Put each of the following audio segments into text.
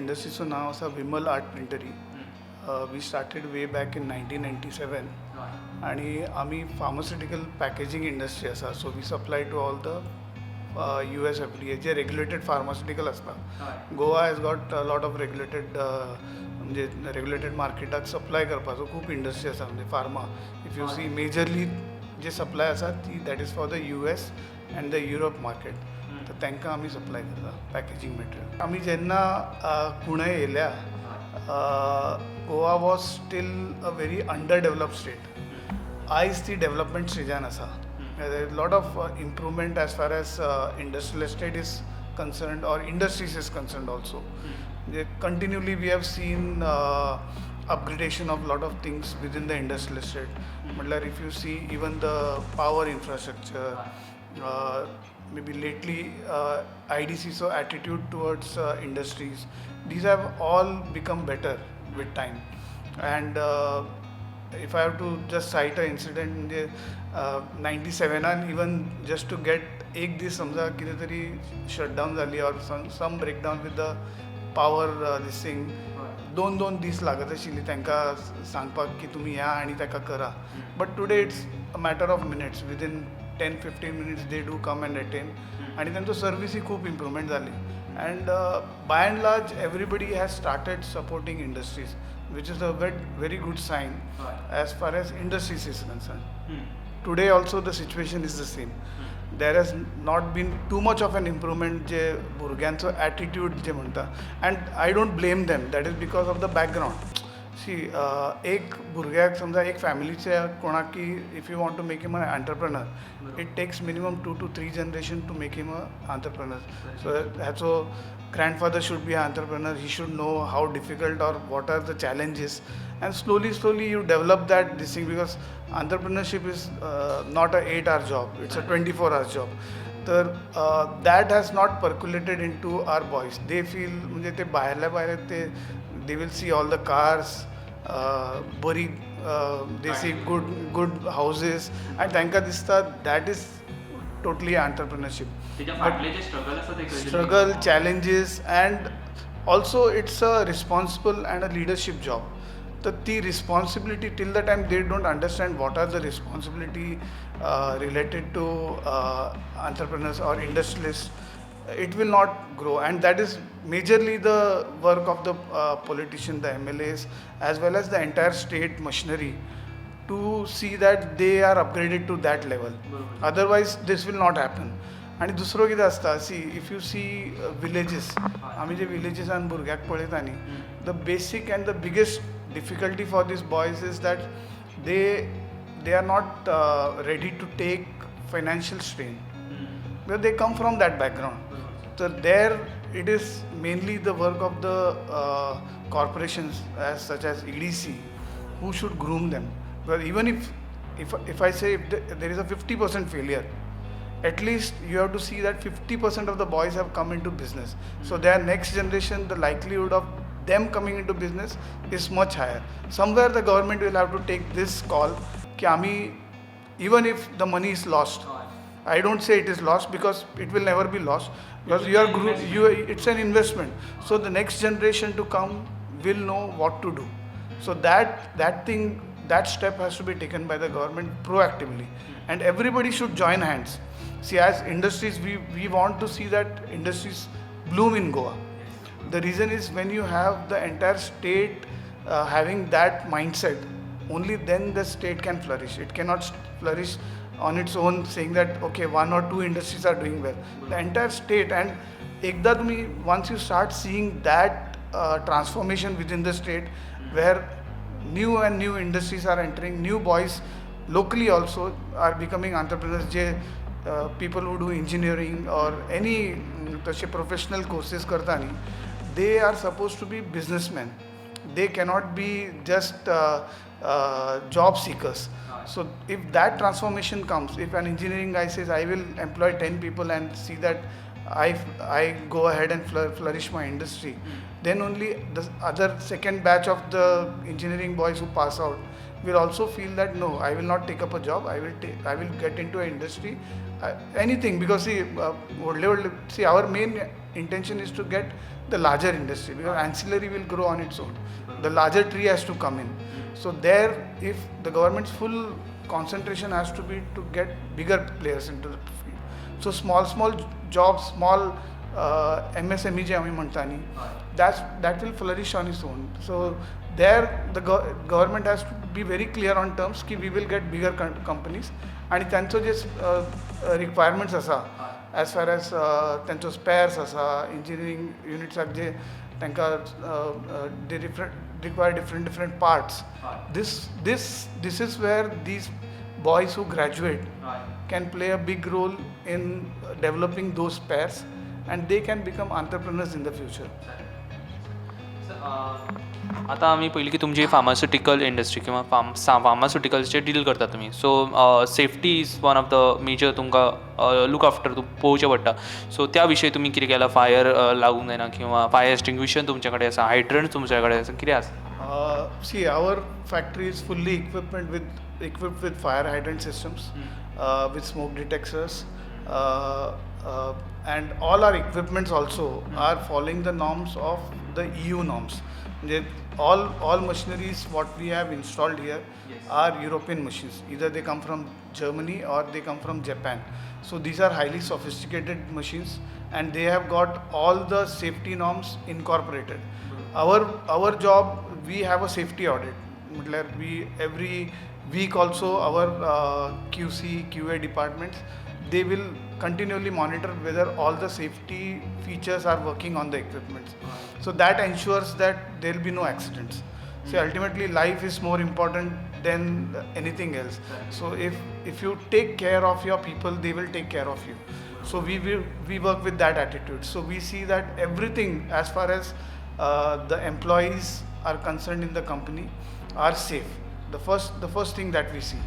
इंडस्ट्रीचं नाव आसा Vimal art printery. We started way back in 1997 आणि आमी फार्मास्युटिकल पॅकेजिंग इंडस्ट्री आसा. So we supply to all the US FDA जे रेग्युलेटेड फार्मास्युटिकल आसता. Goa has got lot of regulated म्हणजे regulated मार्केटाक सप्लाय करपाचो खूब इंडस्ट्री आसा. म्हणजे pharma if you see majorly जे सप्लाय आसा ती that is for the US and the Europe market. तर तांकां आमी सप्लाय करता पॅकेजींग मटेरियल. आमी जेन्ना कुंडय येयल्या Goa was steel a very under developed state. आयज ती डेवलपमेंट स्टेजान आसा. There is a lot of improvement as far as industrial estate is concerned or industries is concerned also. Continually we have seen upgradation of lot of things within the industrial estate. But if you see even the power infrastructure, maybe lately IDC's attitude towards industries, these have all become better with time. And if I have to just cite an incident म्हणजे 97 even just to get एक दीस समजा कितें तरी shutdown जाली or some breakdown with the power this thing, दोन दीस लागत आशिल्ली तांकां सांगपाक की तुमी या आनी ताका करा. But today it's a matter of minutes. Within 10-15 minutes they do come and attend आणि तांचो सर्वीस ही खूब इम्प्रुवमेंट जाली. And by and large everybody has started supporting industries, which is a very good sign as far as industries is concerned. Today also the situation is the same. There has not been too much of an improvement जे भुरग्यांचो attitude जे म्हणटा, and I don't blame them. That is because of the background. See, एक भुरग्याक समजा एक फॅमिलीच्या कोणाक की if you want to make him a entrepreneur, it takes minimum 2 to 3 generation to make him a entrepreneur. So ह्याचो grandfather should be an entrepreneur. He should know how difficult or what are the challenges, and slowly you develop that this thing, because entrepreneurship is not a 8-hour job, it's a 24-hour job. तर that has not percolated into our boys. They feel म्हणजे ते बाहेर ते they will see all the cars, बरी they see good houses and तांकां दिसता that is totally entrepreneurship. Struggle, challenges, and also it's a responsible and a leadership job. The responsibility, till the time they don't understand what are the responsibility related to entrepreneurs or industrialists, it will not grow. And that is majorly the work of the politician, the MLAs, as well as the entire state machinery, to see that they are upgraded to that level. Otherwise this will not happen. आणि दुसरो कितें आसता, see if you see villages, आमी जे विलेजीसान भुरग्याक पळयता न्ही, the basic and the biggest difficulty for these boys is that they are not ready to take financial strain, because they come from that background. तर there it is mainly the work of the corporations such as EDC who should groom them. Because even if I say if there is a 50% failure, at least you have to see that 50% of the boys have come into business. So their next generation, the likelihood of them coming into business is much higher. Somewhere the government will have to take this call कि आमी, even if the money is lost, I don't say it is lost because it will never be lost, because it's an investment. So the next generation to come will know what to do. So that step has to be taken by the government proactively, and everybody should join hands. See, as industries, we want to see that industries bloom in Goa. The reason is when you have the entire state having that mindset, only then the state can flourish. It cannot flourish on its own saying that okay, 1 or 2 industries are doing well. The entire state, and once you start seeing that transformation within the state, where new industries are entering, new boys locally also are becoming entrepreneurs. People who do engineering or any तशे professional courses करता न्ही, they are supposed to be businessmen. They cannot be just job seekers. So if that transformation comes, if an engineering guy says I will employ 10 people and see that I go ahead and flourish my industry, then only the other second batch of the engineering boys who pass out will also feel that no, I will not take up a job, I will get into an industry, anything, because see our main intention is to get the larger industry, because ancillary will grow on its own. The larger tree has to come in. So there, if the government's full concentration has to be to get bigger players into the field. So small jobs, small MSME जे आम्ही म्हणता न्ही, that will flourish on its own. So there the government has to be very clear on terms की we will get bigger companies आणि त्यांचं जे requirements असा as far as त्यांचो spares असा engineering units जे त्यांका they require different parts. This is where these boys who graduate can play a big role in developing those spares, and they can become entrepreneurs in the future. आता आम्ही पहिले की तुमची pharmaceutical industry किंवा फार्मास्युटिकल्सचे deal करता तुम्ही, so safety is one of the major तुमकां look after पळोवचें पडटा. सो त्या विशयी तुमी कितें केलां? फायर लागूंक जायना किंवा फायर एक्सटिंग्विशन तुमचे कडेन आसा, हायड्रंट तुमचे कडेन आसा, कितें आसा? See, our factory is fully equipped with fire hydrant systems, with smoke detectors, and all our equipments also are following the norms of the EU norms. All machineries what we have installed here are European machines. Either they come from Germany or they come from Japan. So these are highly sophisticated machines, and they have got all the safety norms incorporated. Our job, we have a safety audit. We every week also our QC QA departments, they will continually monitor whether all the safety features are working on the equipment. So that ensures that there will be no accidents. So ultimately life is more important than anything else. So if you take care of your people, they will take care of you. So we work with that attitude. So we see that everything as far as the employees are concerned in the company are safe. The first thing that we see,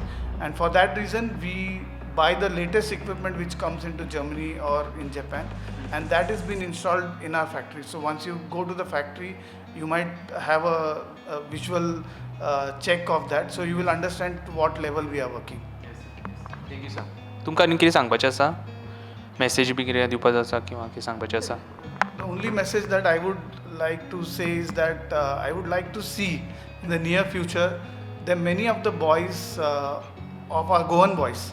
and for that reason we buy the latest equipment which comes into Germany or in Japan, and that has been installed in our factory. So once you go to the factory, you might have a visual check of that, so you will understand to what level we are working. Thank you, sir. तुमकां आनी कितें सांगपाचें आसा? Message B कितें दिवपाचो आसा किंवा कितें सांगपाचें आसा? The only message that I would like to say is that I would like to see in the near future that many of the boys of our Goan boys,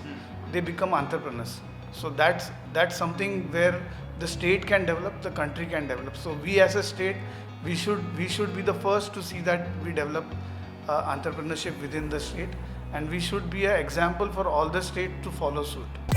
they become entrepreneurs. So that's something where the state can develop, the country can develop. So we as a state, we should be the first to see that we develop entrepreneurship within the state, and we should be an example for all the state to follow suit.